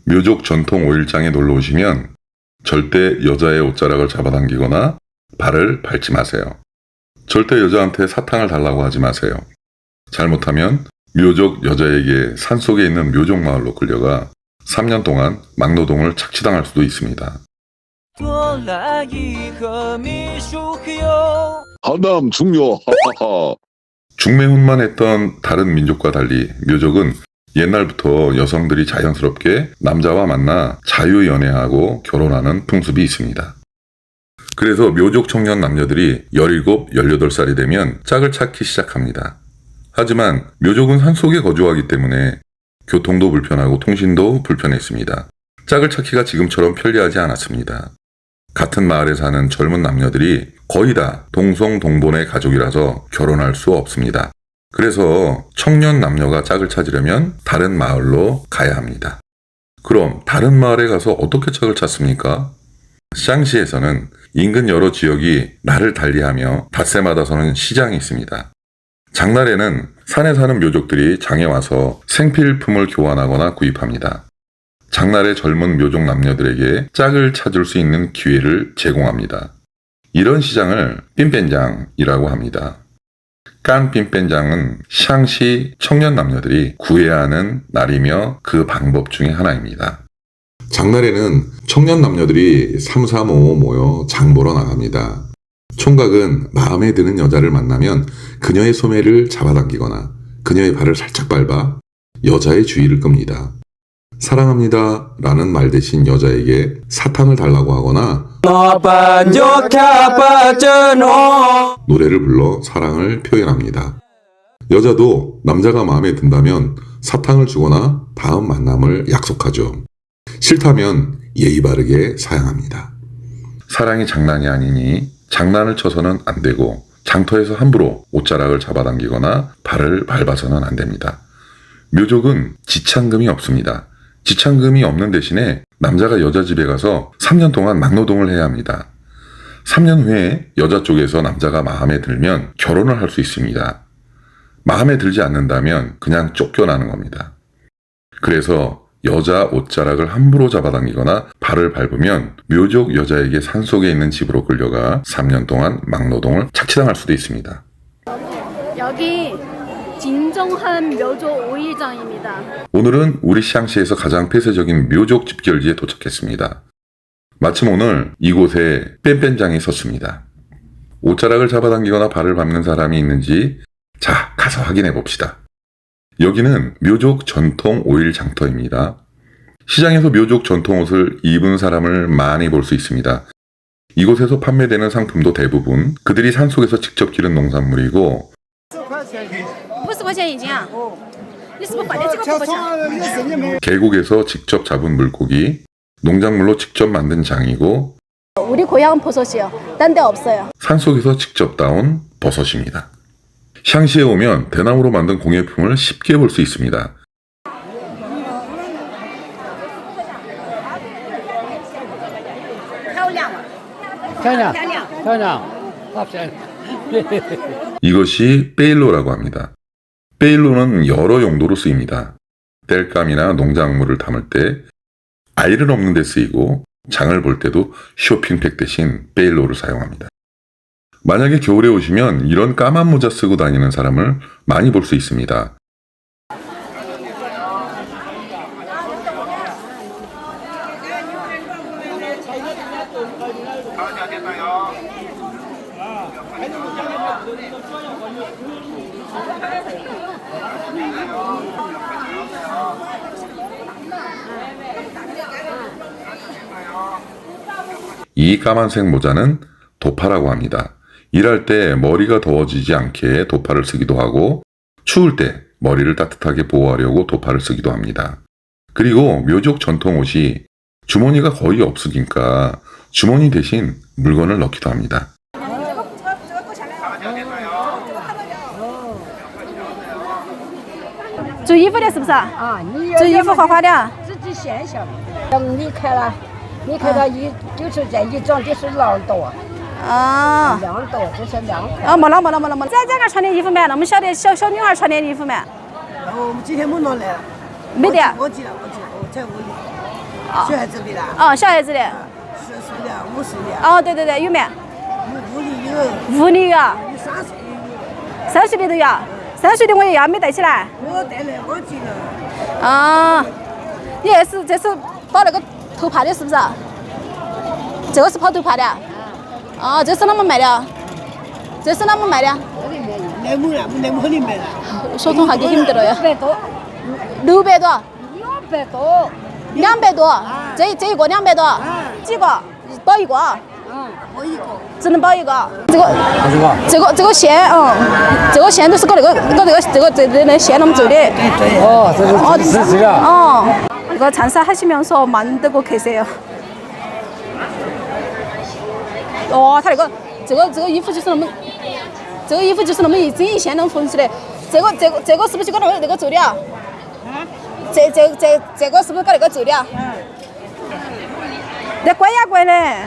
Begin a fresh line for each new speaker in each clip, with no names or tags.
묘족 전통 5일장에 놀러 오시면 절대 여자의 옷자락을 잡아당기거나 발을 밟지 마세요. 절대 여자한테 사탕을 달라고 하지 마세요. 잘못하면 묘족 여자에게 산속에 있는 묘족 마을로 끌려가 3년 동안 막노동을 착취당할 수도 있습니다.
하남 중요.
중매혼만 했던 다른 민족과 달리 묘족은 옛날부터 여성들이 자연스럽게 남자와 만나 자유연애하고 결혼하는 풍습이 있습니다. 그래서 묘족 청년 남녀들이 17, 18살이 되면 짝을 찾기 시작합니다. 하지만 묘족은 산속에 거주하기 때문에 교통도 불편하고 통신도 불편했습니다. 짝을 찾기가 지금처럼 편리하지 않았습니다. 같은 마을에 사는 젊은 남녀들이 거의 다 동성동본의 가족이라서 결혼할 수 없습니다. 그래서 청년 남녀가 짝을 찾으려면 다른 마을로 가야 합니다. 그럼 다른 마을에 가서 어떻게 짝을 찾습니까? 샹시에서는 인근 여러 지역이 날을 달리하며 닷새마다 서는 시장이 있습니다. 장날에는 산에 사는 묘족들이 장에 와서 생필품을 교환하거나 구입합니다. 장날에 젊은 묘족 남녀들에게 짝을 찾을 수 있는 기회를 제공합니다. 이런 시장을 빈벤장이라고 합니다. 깐 빈벤장은 샹시 청년 남녀들이 구해야 하는 날이며 그 방법 중에 하나입니다. 장날에는 청년 남녀들이 3, 4, 5 모여 장 보러 나갑니다. 총각은 마음에 드는 여자를 만나면 그녀의 소매를 잡아당기거나 그녀의 발을 살짝 밟아 여자의 주의를 끕니다. 사랑합니다 라는 말 대신 여자에게 사탕을 달라고 하거나 노래를 불러 사랑을 표현합니다. 여자도 남자가 마음에 든다면 사탕을 주거나 다음 만남을 약속하죠. 싫다면 예의 바르게 사양합니다. 사랑이 장난이 아니니 장난을 쳐서는 안 되고 장터에서 함부로 옷자락을 잡아당기거나 발을 밟아서는 안 됩니다. 묘족은 지창금이 없습니다. 지창금이 없는 대신에 남자가 여자 집에 가서 3년 동안 막노동을 해야 합니다. 3년 후에 여자 쪽에서 남자가 마음에 들면 결혼을 할 수 있습니다. 마음에 들지 않는다면 그냥 쫓겨나는 겁니다. 그래서 여자 옷자락을 함부로 잡아당기거나 발을 밟으면 묘족 여자에게 산속에 있는 집으로 끌려가 3년 동안 막노동을 착취당할 수도 있습니다.
여기 진정한 묘족 5일장입니다.
오늘은 우리 샹시에서 가장 폐쇄적인 묘족 집결지에 도착했습니다. 마침 오늘 이곳에 뺀뺀장이 섰습니다. 옷자락을 잡아당기거나 발을 밟는 사람이 있는지 자, 가서 확인해 봅시다. 여기는 묘족 전통 5일 장터입니다. 시장에서 묘족 전통 옷을 입은 사람을 많이 볼 수 있습니다. 이곳에서 판매되는 상품도 대부분 그들이 산속에서 직접 기른 농산물이고 계곡에서 직접 잡은 물고기, 농작물로 직접 만든 장이고
우리 고향 버섯이요. 딴 데 없어요.
산속에서 직접 따온 버섯입니다. 샹시에 오면 대나무로 만든 공예품을 쉽게 볼 수 있습니다. 이것이 베일로라고 합니다. 베일로는 여러 용도로 쓰입니다. 땔감이나 농작물을 담을 때, 아이를 없는 데 쓰이고 장을 볼 때도 쇼핑백 대신 베일로를 사용합니다. 만약에 겨울에 오시면 이런 까만 모자 쓰고 다니는 사람을 많이 볼 수 있습니다. 이 까만색 모자는 도파라고 합니다. 일할 때 머리가 더워지지 않게 도파를 쓰기도 하고 추울 때 머리를 따뜻하게 보호하려고 도파를 쓰기도 합니다. 그리고 묘족 전통 옷이 주머니가 거의 없으니까 주머니 대신 물건을 넣기도 합니다.
煮衣服的是不是？
啊，你
这衣服好花的。
自己现象。等你看了，你看到就是这一装的是2多，
啊
2多，这是2块。
啊，没了。在这个穿的衣服买了，我们小女孩穿的衣服买，
我们今天没拿来，
没得。
我记了，我在屋里。
小孩子的啦，
哦，小孩子的。
40的、50的，
哦，对对对，有没？
屋里有，
屋里有啊，
你3岁有，
30的都有，3岁的我也要，没带起来。
我带来忘记了。
啊，你这是跑那个头帕的，是不是？这个是跑头帕的。啊，这是啷么卖的？这是啷么卖的？
来木了，来木里买了。
说通话给你们得了呀。
600多
600多
，200多，
，200多，这一个200多，几个？包一个，
我一个。
只能包一个。这个线，这个线都是搁那线那么做的。
哦，这是这个。
哦，这个长沙海鲜面说蛮得过特色哦。哦，他这个衣服就是那么，这个衣服就是那么一针一线能缝出来。这个是不是搁那个做的啊？这个是不是搁那个做的啊？那贵呀贵嘞！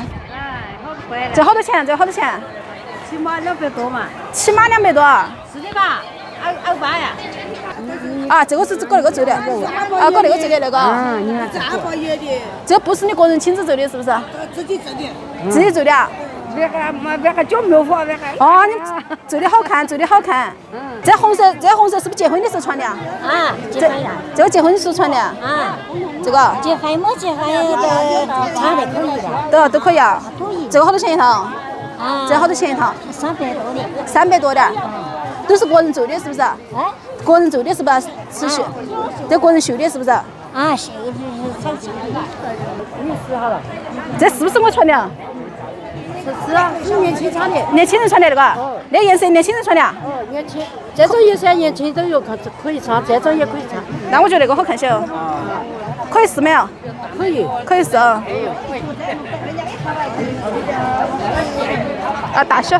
这好多钱？这好多钱？
起码200多嘛。
起码200多啊！
是的吧？280呀。
啊，这个是搁那个做的，啊，搁那个做的那个。
你看这2包也的，
这不是你个人亲自做的，是不是？
自己做的。
自己做的啊？
那个叫棉花，那个。
哦，你做的好看，做的好看。这红色是不是结婚的时候穿的啊？
啊，结婚了
这个结婚的时候穿的啊？
啊，
这个
结婚没结婚都穿的可以的
都可以啊。这个好多钱一套？
啊，
这好多钱一套
300多的
？300多点儿。都是个人做的，是不是？
啊
个人做的是吧？是绣，这个人绣的，是不是？
啊，是超级的，
这是不是我穿的啊？
是啊，是年轻穿的。
年轻人穿的那个，那颜色年轻人穿的啊。
哦，年轻，这种颜色年轻都有可以穿，这种也可以穿。
那我觉得那个好看些哦。可以试没有？
可以。
可以试啊。啊，大小。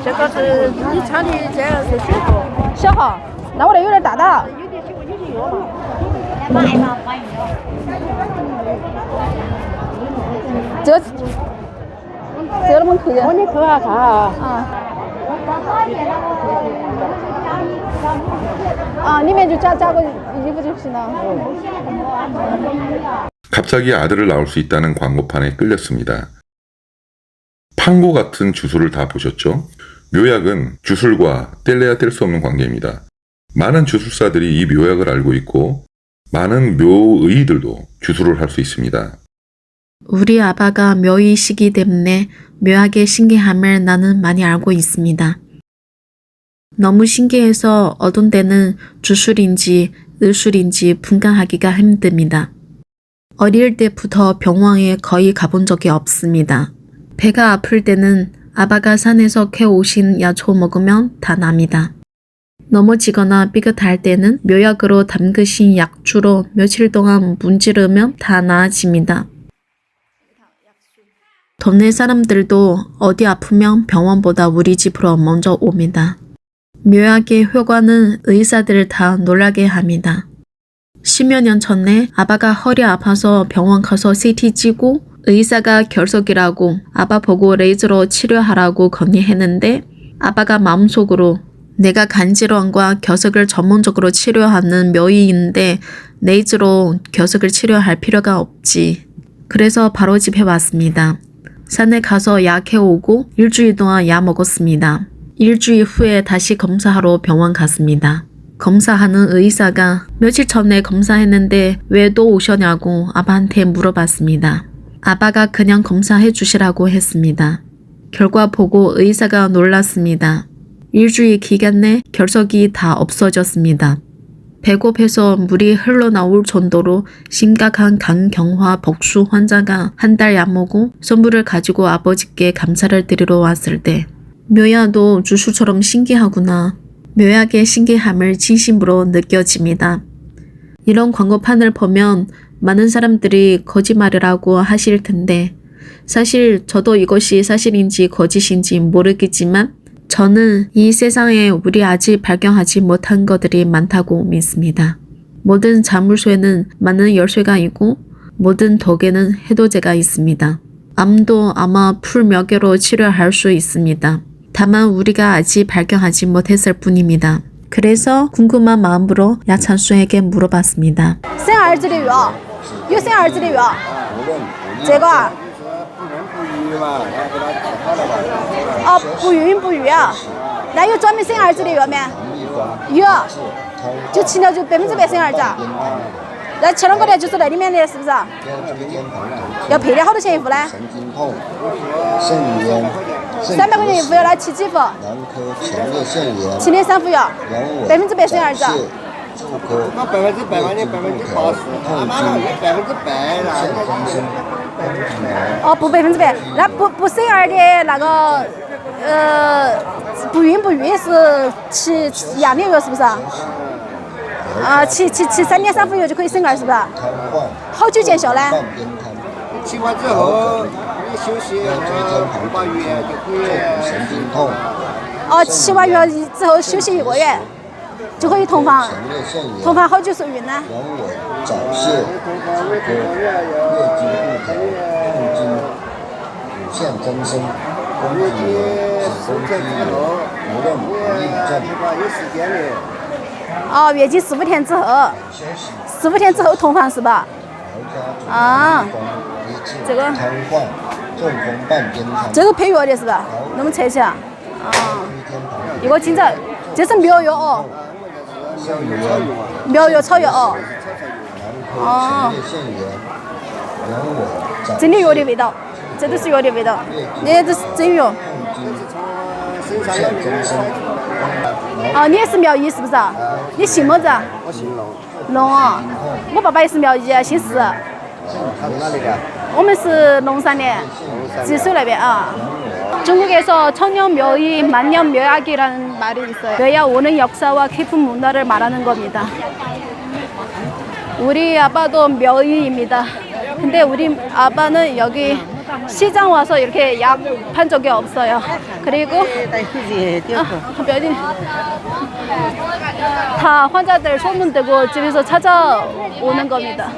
这个是你穿的，这个是小号。
小号，那我这有点大的。这个那么扣的。
你扣下看啊。
啊，里面就加个衣服就行了。
갑자기 아들을 낳을 수 있다는 광고판에 끌렸습니다. 판고 같은 주술을 다 보셨죠? 묘약은 주술과 뗄래야 뗄 수 없는 관계입니다. 많은 주술사들이 이 묘약을 알고 있고 많은 묘의들도 주술을 할 수 있습니다.
우리 아빠가 묘의시기 때문에 묘약의 신기함을 나는 많이 알고 있습니다. 너무 신기해서 어떤 때는 주술인지 의술인지 분간하기가 힘듭니다. 어릴 때부터 병원에 거의 가본 적이 없습니다. 배가 아플 때는 아빠가 산에서 캐오신 야초 먹으면 다 납니다. 넘어지거나 삐끗할 때는 묘약으로 담그신 약주로 며칠 동안 문지르면 다 나아집니다. 동네 사람들도 어디 아프면 병원보다 우리 집으로 먼저 옵니다. 묘약의 효과는 의사들을 다 놀라게 합니다. 10여 년 전에 아빠가 허리 아파서 병원 가서 CT 찍고 의사가 결석이라고 아빠 보고 레이저로 치료하라고 건의했는데 아빠가 마음속으로 내가 간질환과 결석을 전문적으로 치료하는 묘의인데 레이저로 결석을 치료할 필요가 없지. 그래서 바로 집에 왔습니다. 산에 가서 약 해오고 일주일 동안 약 먹었습니다. 일주일 후에 다시 검사하러 병원 갔습니다. 검사하는 의사가 며칠 전에 검사했는데 왜 또 오셨냐고 아빠한테 물어봤습니다. 아빠가 그냥 검사해 주시라고 했습니다. 결과 보고 의사가 놀랐습니다. 일주일 기간 내 결석이 다 없어졌습니다. 배고파서 물이 흘러나올 정도로 심각한 간경화 복수 환자가 한 달 약 먹고 선물을 가지고 아버지께 감사를 드리러 왔을 때 묘약도 주술처럼 신기하구나. 묘약의 신기함을 진심으로 느껴집니다. 이런 광고판을 보면 많은 사람들이 거짓말이라고 하실 텐데 사실 저도 이것이 사실인지 거짓인지 모르겠지만 저는 이 세상에 우리 아직 발견하지 못한 것들이 많다고 믿습니다. 모든 자물쇠는 많은 열쇠가 있고 모든 독에는 해독제가 있습니다. 암도 아마 풀 몇 개로 치료할 수 있습니다. 다만 우리가 아직 발견하지 못했을 뿐입니다. 그래서 궁금한 마음으로 야찬수에게 물어봤습니다.
生儿子的药，有生儿子的药，这个啊，哦，不孕不育啊，那有专门生儿子的药没？有，就吃了就100%生儿子啊。那吃了过的就是那里面的，是不是？要赔的好多钱一副呢？300块钱一副要拿吃几副？吃的3副药，100%生儿子。
那100%嘛，你80%，100%了。
哦，不100%，那不生儿的那个不孕不育是吃一样的药是不是？吃3年3副药就可以生儿是不是？好久见效呢？
吃完之后你休息2个月就可以神经痛。
哦，吃完药之后休息1个月就可以同房，同房好久受孕呢？
早泄、月经不调、痛经、乳腺增生、宫颈炎、子宫肌瘤、无论不孕症。有时间的。
哦，月经4、5天之后，4、5天之后同房是吧？啊，这个这个配药的是吧？那么测起啊？啊，一个今早这是苗药哦，苗药草药哦。哦，真的药的味道，这都是药的味道，那都是真药。哦，你也是苗医是不是？你姓么子啊？
我姓龙。
龙啊，我爸爸也是苗医，姓石。
哪里的？
我们是龙山的，吉水那边啊. 중국에서 천연 묘의 만년 묘약이라는 말이 있어요. 묘약 역사와 깊은 문화를 말하는 겁니다. 우리 아빠도 묘의입니다. 근데 우리 아빠는 여기 시장 와서 이렇게 약 판 적이 없어요. 그리고 다 환자들 소문되고 집에서 찾아오는 겁니다.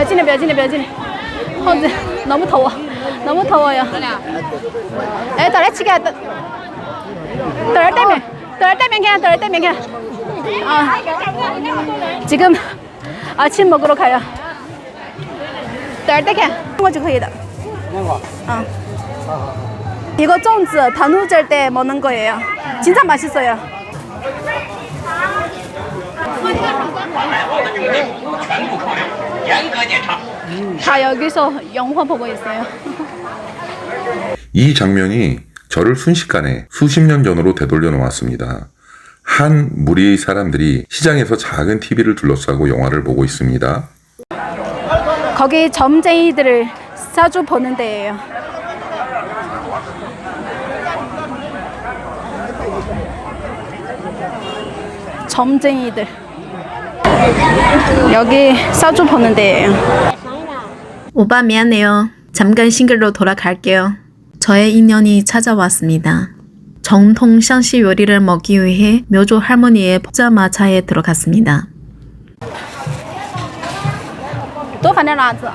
묘진해. 너무 더워. 너무 더워요. 에, 떨어치게. 떨 때면 그냥. 지금 아침 먹으러 가요. 떨 때 그냥 거就可以的. 이거粽子 단우절 때 먹는 거예요. 진짜 맛있어요. 다 여기서 영화 보고 있어요.
이 장면이 저를 순식간에 수십 년 전으로 되돌려 놓았습니다. 한 무리의 사람들이 시장에서 작은 TV를 둘러싸고 영화를 보고 있습니다.
거기 점쟁이들을 자주 보는 데예요. 점쟁이들. 여기 사주 보는 데예요.
오빠 미안해요. 잠깐 싱글로 돌아갈게요. 저의 인연이 찾아왔습니다. 정통 샹시 요리를 먹기 위해 묘조 할머니의 포자마차에 들어갔습니다.
또 반대 나왔어.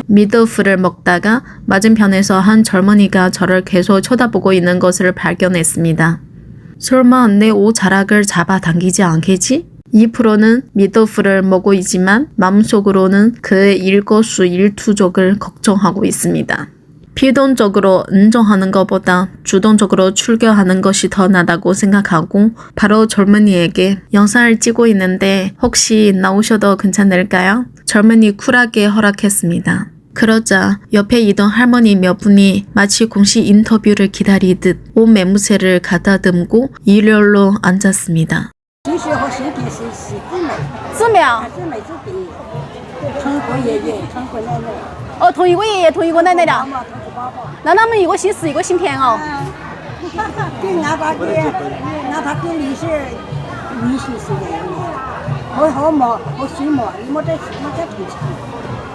미더프를 먹다가 맞은편에서 한 젊은이가 저를 계속 쳐다보고 있는 것을 발견했습니다. 설마 내 옷 자락을 잡아당기지 않겠지? 2%는 미더프를 먹고 있지만 마음속으로는 그의 일거수일투족을 걱정하고 있습니다. 피동적으로 인정하는 것보다 주동적으로 출결하는 것이 더 낫다고 생각하고 바로 젊은이에게 영상을 찍고 있는데 혹시 나오셔도 괜찮을까요? 젊은이 쿨하게 허락했습니다. 그러자 옆에 있던 할머니 몇 분이 마치 공식 인터뷰를 기다리듯 옷 매무새를 가다듬고 일렬로 앉았습니다.
情绪和身体是
姊妹啊？
姊妹之别，同过爷爷，同过奶奶，
哦，同一个爷爷，同一个奶奶的。
妈妈同个爸爸。
那他们一个姓石，一个姓田哦。
跟俺爸跟李氏关系是一样的。我姓毛，你没得同情。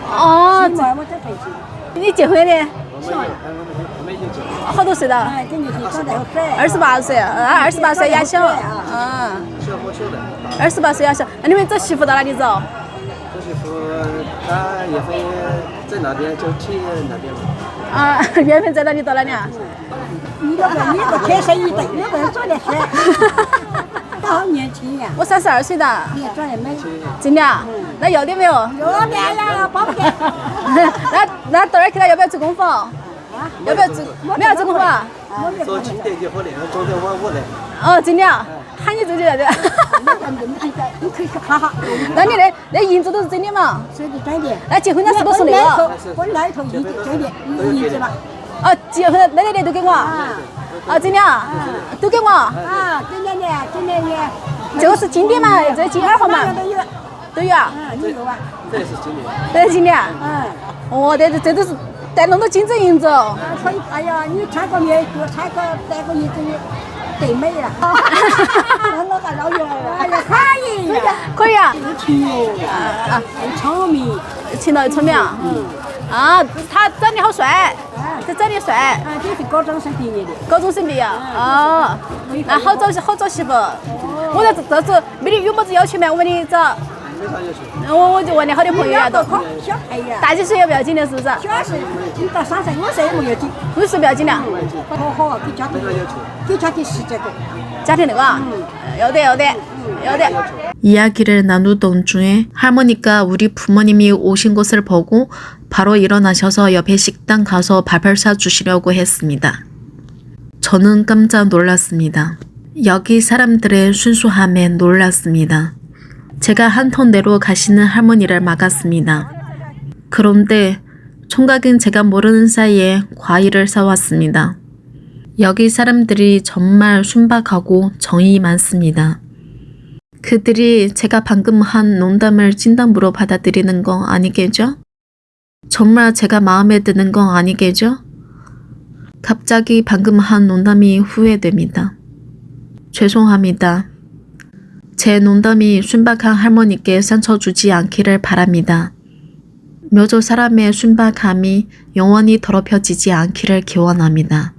哦，
姓毛没得同情。
你结婚的？好多岁了
哎，跟你是长得好帅。
？28岁，28岁也小，28岁也小。那你们找媳妇到哪里找？
这媳妇她缘分在哪边就去哪边嘛。
缘分在哪里到哪里啊？
你都天生一等，你不能做点事，刚好年轻呀。
我32岁的，
你也赚点没？
真的啊？那要点没有？
有点呀，包不给。
那等会儿给他要不要做功房？要不要做？没有做功房。
做轻点就好了，做点我的。
哦，真的啊？喊你做就来的。
你可以去看哈。
那你那银子都是真的吗？
是的，真的。
那结婚的是不是那个？
我那一头真的，银子吧。
哦，结婚那都给我。啊，真的啊？都给我。
啊，今年的，
这个是金的嘛？这金2号嘛？
都有。
都有啊？
你有啊？
这是今年。
这是金的啊？
嗯。
哦，这都是带弄到金子银子哦。
可以，哎呀，你穿个棉裤，穿个带个衣子，得美了。我还老远了。哎呀，可以呀。
可以啊。
有钱哦，又聪明。
勤劳又聪明啊。啊，他长得好帅，他长得帅。
啊，这是高中生毕业的。
高中生毕业哦，那好找媳妇。我这次没得有么子要求没？我问你找。
没啥要求。
我就问你好多朋友呀，都
小孩呀。
大几岁也不要紧的，是不是？
主要是你到3岁、5岁也没有紧。
50岁不要紧的。
好，给家庭给家庭是这个。
家庭那个啊？要得。
이야기를 나누던 중에 할머니가 우리 부모님이 오신 것을 보고 바로 일어나셔서 옆에 식당 가서 밥을 사주시려고 했습니다. 저는 깜짝 놀랐습니다. 여기 사람들의 순수함에 놀랐습니다. 제가 한 톤대로 가시는 할머니를 막았습니다. 그런데 총각은 제가 모르는 사이에 과일을 사왔습니다. 여기 사람들이 정말 순박하고 정이 많습니다. 그들이 제가 방금 한 농담을 진담으로 받아들이는 건 아니겠죠? 정말 제가 마음에 드는 건 아니겠죠? 갑자기 방금 한 농담이 후회됩니다. 죄송합니다. 제 농담이 순박한 할머니께 상처 주지 않기를 바랍니다. 묘조 사람의 순박함이 영원히 더럽혀지지 않기를 기원합니다.